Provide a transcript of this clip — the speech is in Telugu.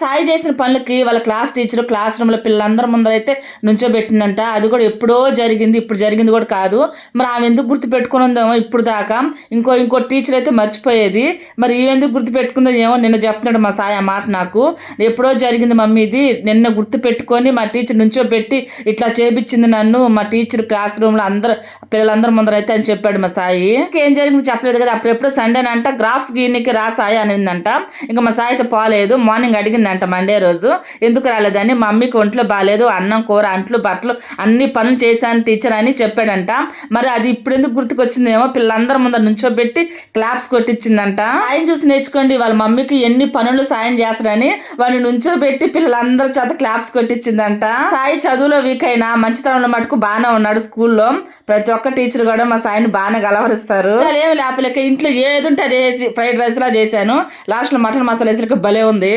సాయి చేసిన పనులకి వాళ్ళ క్లాస్ టీచర్ క్లాస్ రూమ్లో పిల్లలందరి ముందరైతే నుంచోబెట్టిందంట. అది కూడా ఎప్పుడో జరిగింది, ఇప్పుడు జరిగింది కూడా కాదు. మరి ఆమె ఎందుకు గుర్తు పెట్టుకుని ఉందేమో ఇప్పుడు దాకా. ఇంకో టీచర్ అయితే మర్చిపోయేది. మరి ఈవెందుకు గుర్తు పెట్టుకుందో ఏమో. నిన్న చెప్తున్నాడు మా సాయి ఆ మాట నాకు. ఎప్పుడో జరిగింది మమ్మీ ఇది, నిన్న గుర్తు పెట్టుకొని మా టీచర్ నుంచోబెట్టి ఇట్లా చేపించింది నన్ను మా టీచర్ క్లాస్ రూమ్లో పిల్లలందరి ముందరైతే అని చెప్పాడు మా సాయి. ఏం జరిగింది చెప్పలేదు కదా. అప్పుడెప్పుడు సండేనంట గ్రాఫ్స్ గీనికి రా సాయి అనిందంట. ఇంకా మా సాయి అయితే పోలేదు. మార్నింగ్ అడిగిందంట మండే రోజు ఎందుకు రాలేదని. మా మమ్మీకి ఒంట్లో బాగాలేదు, అన్నం కూర అంట్లు బట్టలు అన్ని పనులు చేశాను టీచర్ అని చెప్పాడంట. మరి అది ఇప్పుడు ఎందుకు గుర్తుకొచ్చిందేమో. పిల్లలందరి ముందర నుంచోబెట్టి క్లాప్స్ కొట్టించిందంట. సాయం చూసి నేర్చుకోండి. వాళ్ళ మమ్మీకి ఎన్ని పనులు సాయం చేస్తారని వాడిని నుంచోబెట్టి పిల్లలందరి చేత క్లాప్స్ కొట్టించిందంట. సాయి చదువులో వీక్ అయినా మంచితనంలో మటుకు బాగానే ఉన్నాడు. స్కూల్లో ప్రతి ఒక్క టీచర్ కూడా మా సాయిని బాగానే గలవరిస్తారు. ఏమి లేపలేక ఇంట్లో ఏది ఉంటే అదే ఫ్రైడ్ రైస్ లా చేశాను. లాస్ట్ లో మటన్ మసాలా వేసరికి భలే ఉంది.